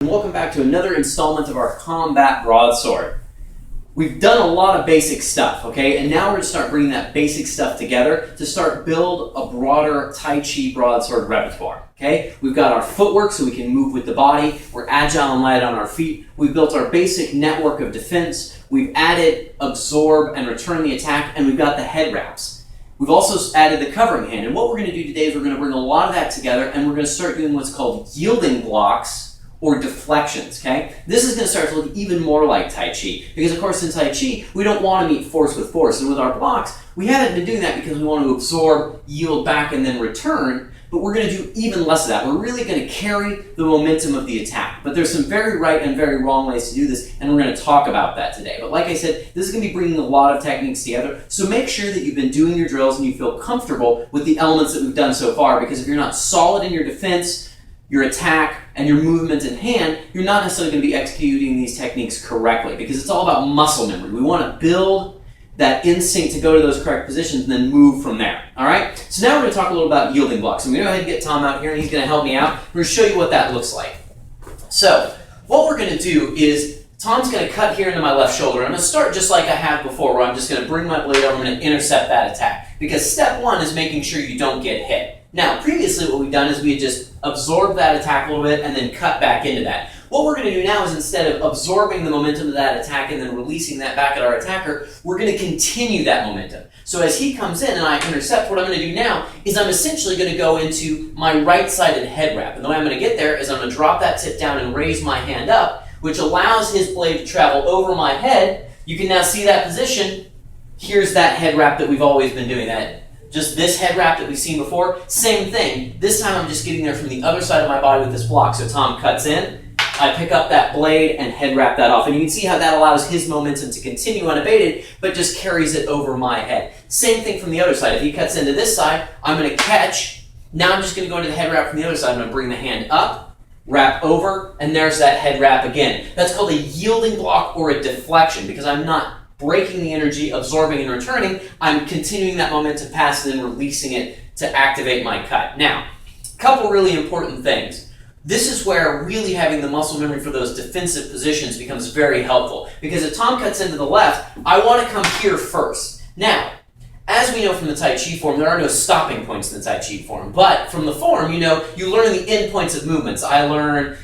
Welcome back to another installment of our combat broadsword. We've done a lot of basic stuff, okay? And now we're going to start bringing that basic stuff together to start build a broader Tai Chi broadsword repertoire, okay? We've got our footwork so we can move with the body. We're agile and light on our feet. We've built our basic network of defense. We've added absorb and return the attack, and we've got the head wraps. We've also added the covering hand. And what we're going to do today is we're going to bring a lot of that together, and we're going to start doing what's called yielding blocks or deflections, okay? This is going to start to look even more like Tai Chi, because of course in Tai Chi, we don't want to meet force with force, and with our blocks, we haven't been doing that because we want to absorb, yield back, and then return, but we're going to do even less of that. We're really going to carry the momentum of the attack, but there's some very right and very wrong ways to do this, and we're going to talk about that today. But like I said, this is going to be bringing a lot of techniques together, so make sure that you've been doing your drills and you feel comfortable with the elements that we've done so far, because if you're not solid in your defense, your attack, and your movement in hand, you're not necessarily going to be executing these techniques correctly, because it's all about muscle memory. We want to build that instinct to go to those correct positions and then move from there. All right? So now we're going to talk a little about yielding blocks. I'm going to go ahead and get Tom out here, and he's going to help me out. We're going to show you what that looks like. So what we're going to do is Tom's going to cut here into my left shoulder. I'm going to start just like I have before, where I'm just going to bring my blade over and I'm going to intercept that attack, because step one is making sure you don't get hit. Now, previously what we've done is we had just absorbed that attack a little bit and then cut back into that. What we're going to do now is, instead of absorbing the momentum of that attack and then releasing that back at our attacker, we're going to continue that momentum. So as he comes in and I intercept, what I'm going to do now is I'm essentially going to go into my right-sided head wrap. And the way I'm going to get there is I'm going to drop that tip down and raise my hand up, which allows his blade to travel over my head. You can now see that position. Here's that head wrap that we've always been doing. Just this head wrap that we've seen before, same thing. This time I'm just getting there from the other side of my body with this block. So Tom cuts in, I pick up that blade and head wrap that off. And you can see how that allows his momentum to continue unabated, but just carries it over my head. Same thing from the other side. If he cuts into this side, I'm going to catch. Now I'm just going to go into the head wrap from the other side. I'm going to bring the hand up, wrap over, and there's that head wrap again. That's called a yielding block or a deflection, because I'm not breaking the energy, absorbing and returning. I'm continuing that momentum pass and then releasing it to activate my cut. Now, a couple really important things. This is where really having the muscle memory for those defensive positions becomes very helpful, because if Tom cuts into the left, I want to come here first. Now, as we know from the Tai Chi form, there are no stopping points in the Tai Chi form. But from the form, you learn the end points of movements. I learn,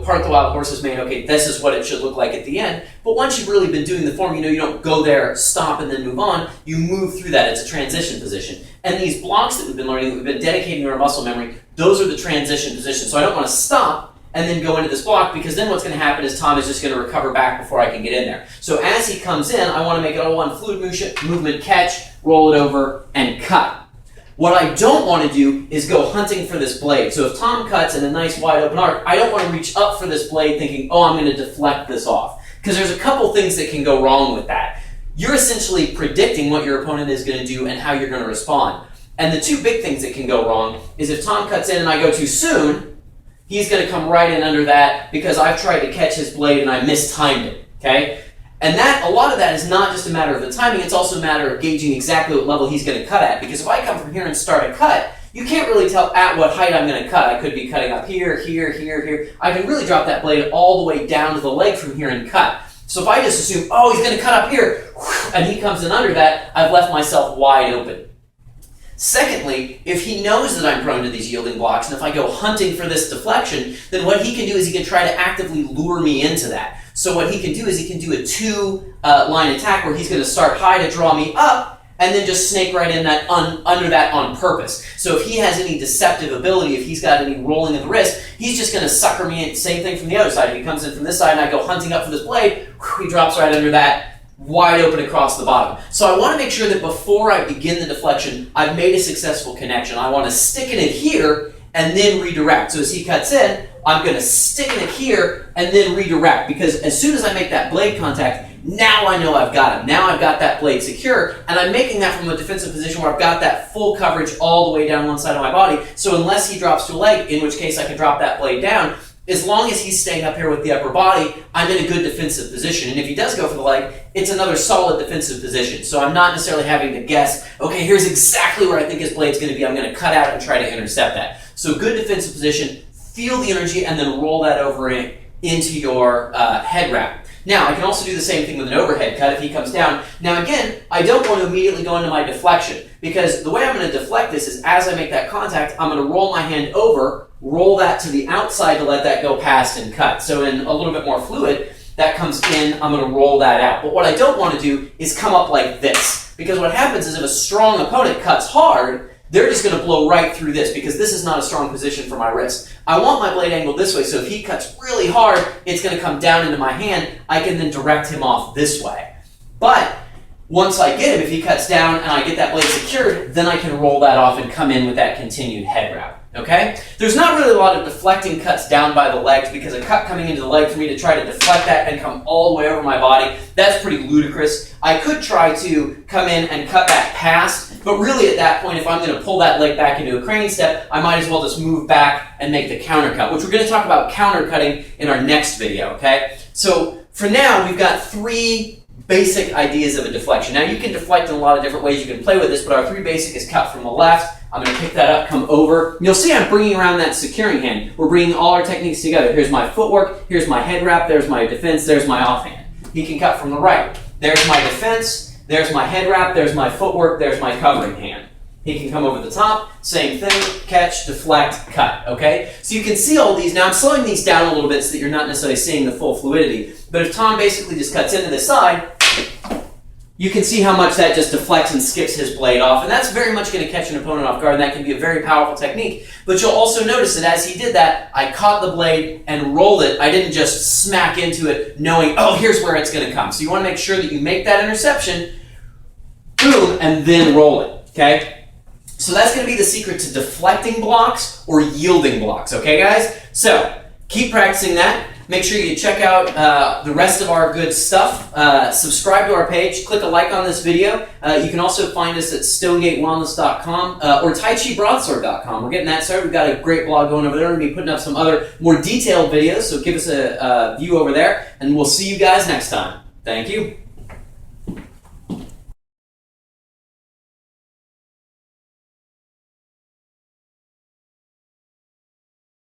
part of the wild horse's mane, okay, this is what it should look like at the end. But once you've really been doing the form, you don't go there, stop, and then move on. You move through that. It's a transition position. And these blocks that we've been learning, that we've been dedicating to our muscle memory, those are the transition positions. So I don't want to stop and then go into this block, because then what's going to happen is Tom is just going to recover back before I can get in there. So as he comes in, I want to make it all one fluid movement, catch, roll it over, and cut. What I don't want to do is go hunting for this blade. So if Tom cuts in a nice wide open arc, I don't want to reach up for this blade thinking, oh, I'm going to deflect this off. Because there's a couple things that can go wrong with that. You're essentially predicting what your opponent is going to do and how you're going to respond. And the two big things that can go wrong is if Tom cuts in and I go too soon, he's going to come right in under that because I've tried to catch his blade and I mistimed it, okay? And a lot of that is not just a matter of the timing, it's also a matter of gauging exactly what level he's going to cut at. Because if I come from here and start a cut, you can't really tell at what height I'm going to cut. I could be cutting up here, here, here, here. I can really drop that blade all the way down to the leg from here and cut. So if I just assume, oh, he's going to cut up here, and he comes in under that, I've left myself wide open. Secondly, if he knows that I'm prone to these yielding blocks, and if I go hunting for this deflection, then what he can do is he can try to actively lure me into that. So what he can do is he can do a two-line attack where he's going to start high to draw me up, and then just snake right in that under that on purpose. So if he has any deceptive ability, if he's got any rolling of the wrist, he's just going to sucker me in. Same thing from the other side. If he comes in from this side and I go hunting up for this blade, he drops right under that, wide open across the bottom. So I want to make sure that before I begin the deflection, I've made a successful connection. I want to stick in it here and then redirect. So as he cuts in, I'm going to stick in it here and then redirect, because as soon as I make that blade contact, now I know I've got him. Now I've got that blade secure, and I'm making that from a defensive position where I've got that full coverage all the way down one side of my body. So unless he drops to a leg, in which case I can drop that blade down, as long as he's staying up here with the upper body, I'm in a good defensive position. And if he does go for the leg, it's another solid defensive position. So I'm not necessarily having to guess, okay, here's exactly where I think his blade's going to be. I'm going to cut out and try to intercept that. So good defensive position, feel the energy, and then roll that over in into your head wrap. Now, I can also do the same thing with an overhead cut if he comes down. Now again, I don't want to immediately go into my deflection, because the way I'm going to deflect this is as I make that contact, I'm going to roll my hand over, roll that to the outside to let that go past and cut. So in a little bit more fluid, that comes in, I'm going to roll that out. But what I don't want to do is come up like this, because what happens is if a strong opponent cuts hard, they're just going to blow right through this, because this is not a strong position for my wrist. I want my blade angled this way, so if he cuts really hard, it's going to come down into my hand. I can then direct him off this way. But once I get him, if he cuts down and I get that blade secured, then I can roll that off and come in with that continued head wrap. Okay? There's not really a lot of deflecting cuts down by the legs, because a cut coming into the leg for me to try to deflect that and come all the way over my body, that's pretty ludicrous. I could try to come in and cut that past, but really at that point, if I'm going to pull that leg back into a crane step, I might as well just move back and make the counter cut, which we're going to talk about counter cutting in our next video, okay? So for now, we've got 3 basic ideas of a deflection. Now you can deflect in a lot of different ways, you can play with this, but our 3 basic is cut from the left. I'm going to pick that up, come over. You'll see I'm bringing around that securing hand. We're bringing all our techniques together. Here's my footwork, here's my head wrap, there's my defense, there's my offhand. He can cut from the right. There's my defense, there's my head wrap, there's my footwork, there's my covering hand. He can come over the top, same thing, catch, deflect, cut, okay? So you can see all these. Now I'm slowing these down a little bit so that you're not necessarily seeing the full fluidity. But if Tom basically just cuts into the side, you can see how much that just deflects and skips his blade off, and that's very much going to catch an opponent off guard, and that can be a very powerful technique. But you'll also notice that as he did that, I caught the blade and rolled it. I didn't just smack into it knowing, oh, here's where it's going to come. So you want to make sure that you make that interception, boom, and then roll it, okay? So that's going to be the secret to deflecting blocks or yielding blocks, okay, guys? So keep practicing that. Make sure you check out the rest of our good stuff. Subscribe to our page. Click a like on this video. You can also find us at stonegatewellness.com or taichibroadsword.com. We're getting that started. We've got a great blog going over there. We're going to be putting up some other more detailed videos, so give us a view over there, and we'll see you guys next time. Thank you.